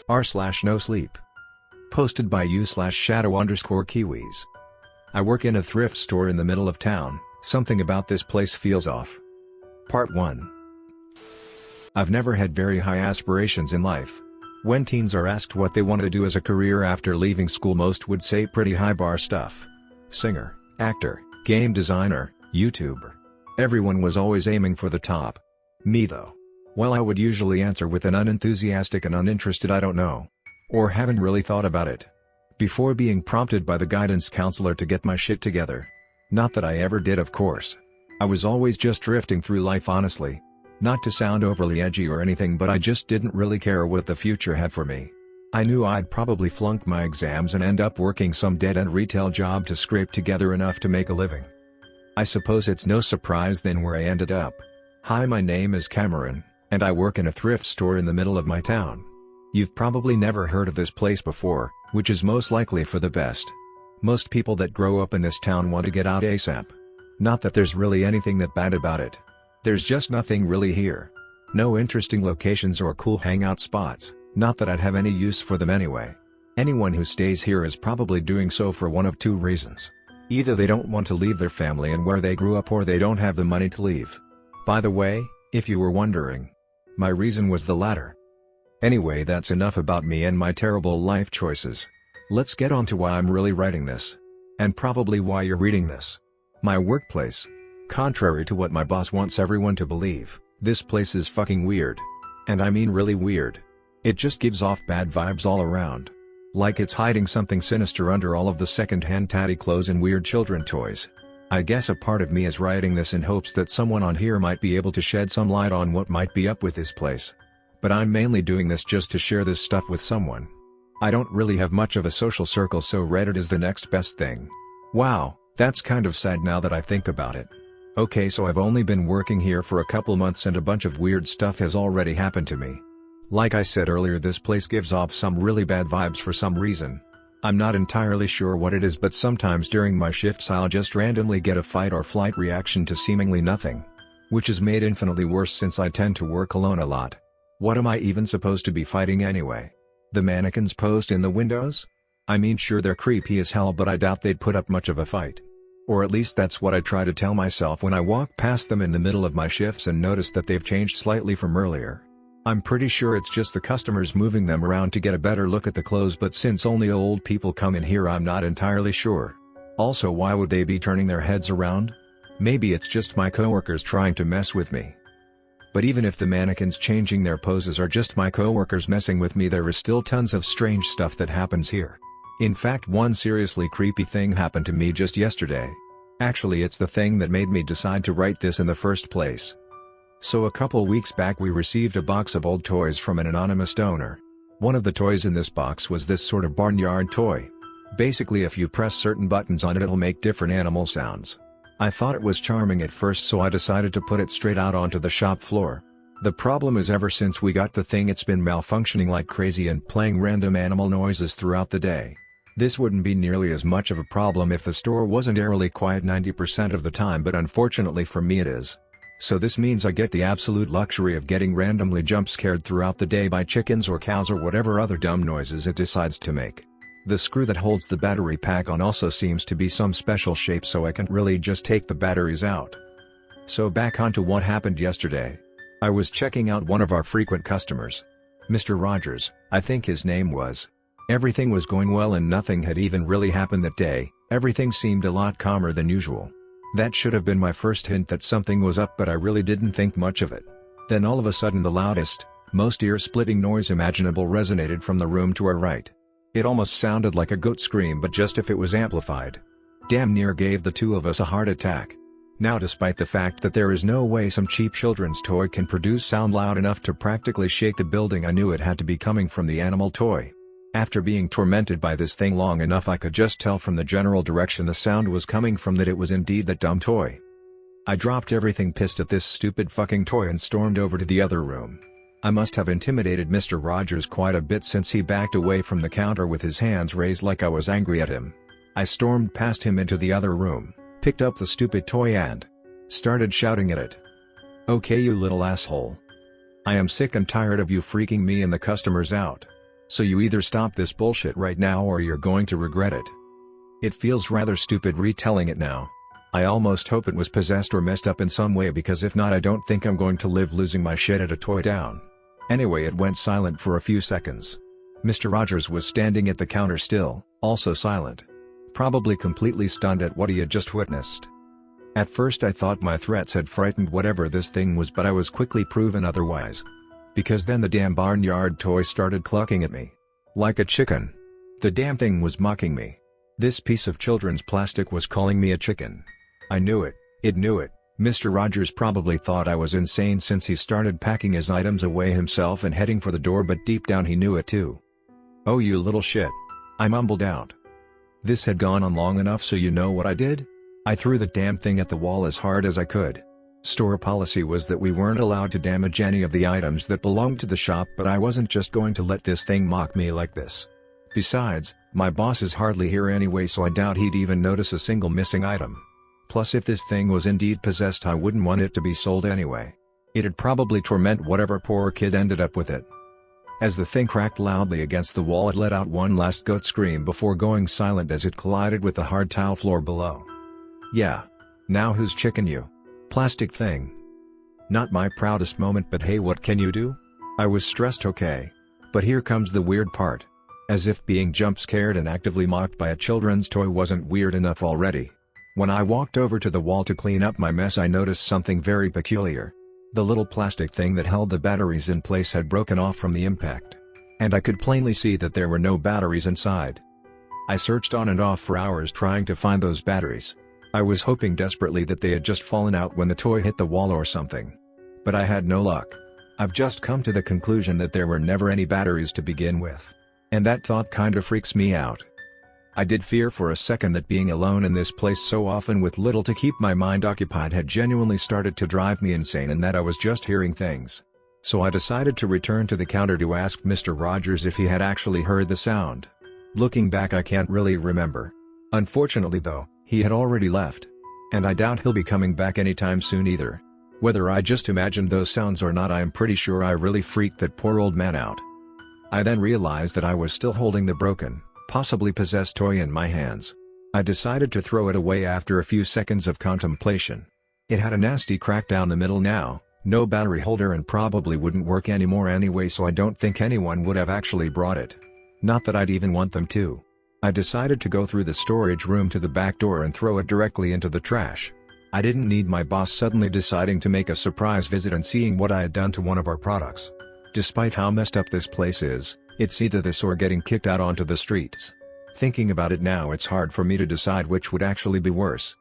r/NoSleep. Posted by u/shadow_kiwis. I work in a thrift store in the middle of town, something about this place feels off. Part 1. I've never had very high aspirations in life. When teens are asked what they want to do as a career after leaving school, most would say pretty high bar stuff. Singer, actor, game designer, YouTuber. Everyone was always aiming for the top. Me though. Well, I would usually answer with an unenthusiastic and uninterested "I don't know." Or haven't really thought about it. Before being prompted by the guidance counselor to get my shit together. Not that I ever did, of course. I was always just drifting through life, honestly. Not to sound overly edgy or anything, but I just didn't really care what the future had for me. I knew I'd probably flunk my exams and end up working some dead-end retail job to scrape together enough to make a living. I suppose it's no surprise then where I ended up. Hi, my name is Cameron, and I work in a thrift store in the middle of my town. You've probably never heard of this place before, which is most likely for the best. Most people that grow up in this town want to get out ASAP. Not that there's really anything that bad about it. There's just nothing really here. No interesting locations or cool hangout spots, not that I'd have any use for them anyway. Anyone who stays here is probably doing so for one of two reasons. Either they don't want to leave their family and where they grew up, or they don't have the money to leave. By the way, if you were wondering, my reason was the latter. Anyway, that's enough about me and my terrible life choices. Let's get on to why I'm really writing this. And probably why you're reading this. My workplace. Contrary to what my boss wants everyone to believe, this place is fucking weird. And I mean really weird. It just gives off bad vibes all around. Like it's hiding something sinister under all of the second-hand tatty clothes and weird children toys. I guess a part of me is writing this in hopes that someone on here might be able to shed some light on what might be up with this place. But I'm mainly doing this just to share this stuff with someone. I don't really have much of a social circle, so Reddit is the next best thing. Wow, that's kind of sad now that I think about it. Okay, so I've only been working here for a couple months and a bunch of weird stuff has already happened to me. Like I said earlier, this place gives off some really bad vibes for some reason. I'm not entirely sure what it is, but sometimes during my shifts I'll just randomly get a fight or flight reaction to seemingly nothing. Which is made infinitely worse since I tend to work alone a lot. What am I even supposed to be fighting anyway? The mannequins posed in the windows? I mean, sure, they're creepy as hell, but I doubt they'd put up much of a fight. Or at least that's what I try to tell myself when I walk past them in the middle of my shifts and notice that they've changed slightly from earlier. I'm pretty sure it's just the customers moving them around to get a better look at the clothes, but since only old people come in here, I'm not entirely sure. Also, why would they be turning their heads around? Maybe it's just my coworkers trying to mess with me. But even if the mannequins changing their poses are just my coworkers messing with me, there is still tons of strange stuff that happens here. In fact, one seriously creepy thing happened to me just yesterday. Actually, it's the thing that made me decide to write this in the first place. So a couple weeks back we received a box of old toys from an anonymous donor. One of the toys in this box was this sort of barnyard toy. Basically, if you press certain buttons on it, it'll make different animal sounds. I thought it was charming at first, so I decided to put it straight out onto the shop floor. The problem is, ever since we got the thing, it's been malfunctioning like crazy and playing random animal noises throughout the day. This wouldn't be nearly as much of a problem if the store wasn't eerily quiet 90% of the time, but unfortunately for me it is. So this means I get the absolute luxury of getting randomly jump scared throughout the day by chickens or cows or whatever other dumb noises it decides to make. The screw that holds the battery pack on also seems to be some special shape, so I can really just take the batteries out. So back onto what happened yesterday. I was checking out one of our frequent customers. Mr. Rogers, I think his name was. Everything was going well and nothing had even really happened that day. Everything seemed a lot calmer than usual. That should have been my first hint that something was up, but I really didn't think much of it. Then all of a sudden the loudest, most ear-splitting noise imaginable resonated from the room to our right. It almost sounded like a goat scream, but just if it was amplified. Damn near gave the two of us a heart attack. Now, despite the fact that there is no way some cheap children's toy can produce sound loud enough to practically shake the building, I knew it had to be coming from the animal toy. After being tormented by this thing long enough, I could just tell from the general direction the sound was coming from that it was indeed that dumb toy. I dropped everything pissed at this stupid fucking toy and stormed over to the other room. I must have intimidated Mr. Rogers quite a bit, since he backed away from the counter with his hands raised like I was angry at him. I stormed past him into the other room, picked up the stupid toy and started shouting at it. "Okay, you little asshole. I am sick and tired of you freaking me and the customers out. So you either stop this bullshit right now or you're going to regret it. It feels rather stupid retelling it now. I almost hope it was possessed or messed up in some way, because if not, I don't think I'm going to live losing my shit at a toy town. Anyway, it went silent for a few seconds. Mr. Rogers was standing at the counter still, also silent. Probably completely stunned at what he had just witnessed. At first I thought my threats had frightened whatever this thing was, but I was quickly proven otherwise. Because then the damn barnyard toy started clucking at me. Like a chicken. The damn thing was mocking me. This piece of children's plastic was calling me a chicken. I knew it, it knew it. Mr. Rogers probably thought I was insane since he started packing his items away himself and heading for the door, but deep down he knew it too. "Oh, you little shit," I mumbled out. This had gone on long enough, so you know what I did? I threw the damn thing at the wall as hard as I could. Store policy was that we weren't allowed to damage any of the items that belonged to the shop, but I wasn't just going to let this thing mock me like this. Besides, my boss is hardly here anyway, so I doubt he'd even notice a single missing item. Plus, if this thing was indeed possessed, I wouldn't want it to be sold anyway. It'd probably torment whatever poor kid ended up with it. As the thing cracked loudly against the wall, it let out one last goat scream before going silent as it collided with the hard tile floor below. Yeah. Now who's chicken you? Plastic thing. Not my proudest moment, but hey, what can you do? I was stressed, okay. But here comes the weird part. As if being jump scared and actively mocked by a children's toy wasn't weird enough already. When I walked over to the wall to clean up my mess, I noticed something very peculiar. The little plastic thing that held the batteries in place had broken off from the impact. And I could plainly see that there were no batteries inside. I searched on and off for hours trying to find those batteries. I was hoping desperately that they had just fallen out when the toy hit the wall or something. But I had no luck. I've just come to the conclusion that there were never any batteries to begin with. And that thought kinda freaks me out. I did fear for a second that being alone in this place so often with little to keep my mind occupied had genuinely started to drive me insane, and that I was just hearing things. So I decided to return to the counter to ask Mr. Rogers if he had actually heard the sound. Looking back, I can't really remember. Unfortunately though, he had already left. And I doubt he'll be coming back anytime soon either. Whether I just imagined those sounds or not, I am pretty sure I really freaked that poor old man out. I then realized that I was still holding the broken, possibly possessed toy in my hands. I decided to throw it away after a few seconds of contemplation. It had a nasty crack down the middle now, no battery holder, and probably wouldn't work anymore anyway, so I don't think anyone would have actually brought it. Not that I'd even want them to. I decided to go through the storage room to the back door and throw it directly into the trash. I didn't need my boss suddenly deciding to make a surprise visit and seeing what I had done to one of our products. Despite how messed up this place is, it's either this or getting kicked out onto the streets. Thinking about it now, it's hard for me to decide which would actually be worse.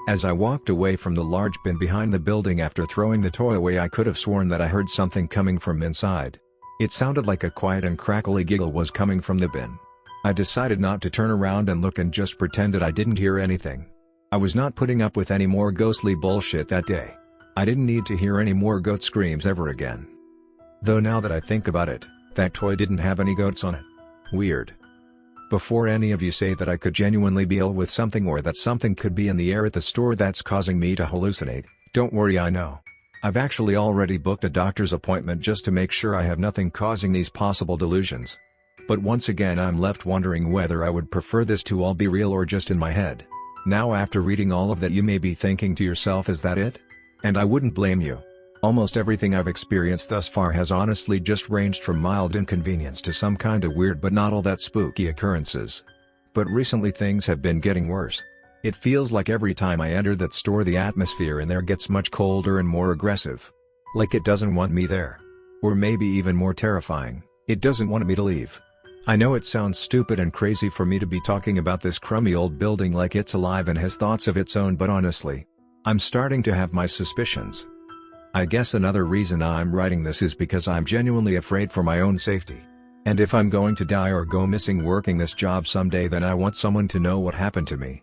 As I walked away from the large bin behind the building after throwing the toy away, I could have sworn that I heard something coming from inside. It sounded like a quiet and crackly giggle was coming from the bin. I decided not to turn around and look and just pretended I didn't hear anything. I was not putting up with any more ghostly bullshit that day. I didn't need to hear any more goat screams ever again. Though now that I think about it, that toy didn't have any goats on it. Weird. Before any of you say that I could genuinely be ill with something or that something could be in the air at the store that's causing me to hallucinate, don't worry, I know. I've actually already booked a doctor's appointment just to make sure I have nothing causing these possible delusions. But once again, I'm left wondering whether I would prefer this to all be real or just in my head. Now, after reading all of that, you may be thinking to yourself, is that it? And I wouldn't blame you. Almost everything I've experienced thus far has honestly just ranged from mild inconvenience to some kind of weird but not all that spooky occurrences. But recently things have been getting worse. It feels like every time I enter that store, the atmosphere in there gets much colder and more aggressive. Like it doesn't want me there. Or maybe even more terrifying, it doesn't want me to leave. I know it sounds stupid and crazy for me to be talking about this crummy old building like it's alive and has thoughts of its own, but honestly, I'm starting to have my suspicions. I guess another reason I'm writing this is because I'm genuinely afraid for my own safety. And if I'm going to die or go missing working this job someday, then I want someone to know what happened to me.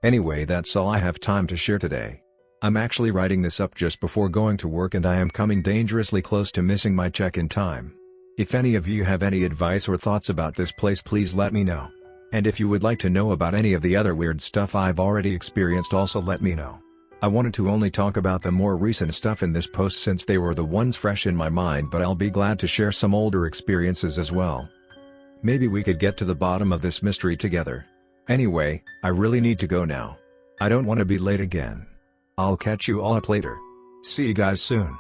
Anyway, that's all I have time to share today. I'm actually writing this up just before going to work, and I am coming dangerously close to missing my check in time. If any of you have any advice or thoughts about this place, please let me know. And if you would like to know about any of the other weird stuff I've already experienced, also let me know. I wanted to only talk about the more recent stuff in this post since they were the ones fresh in my mind, but I'll be glad to share some older experiences as well. Maybe we could get to the bottom of this mystery together. Anyway, I really need to go now. I don't want to be late again. I'll catch you all up later. See you guys soon.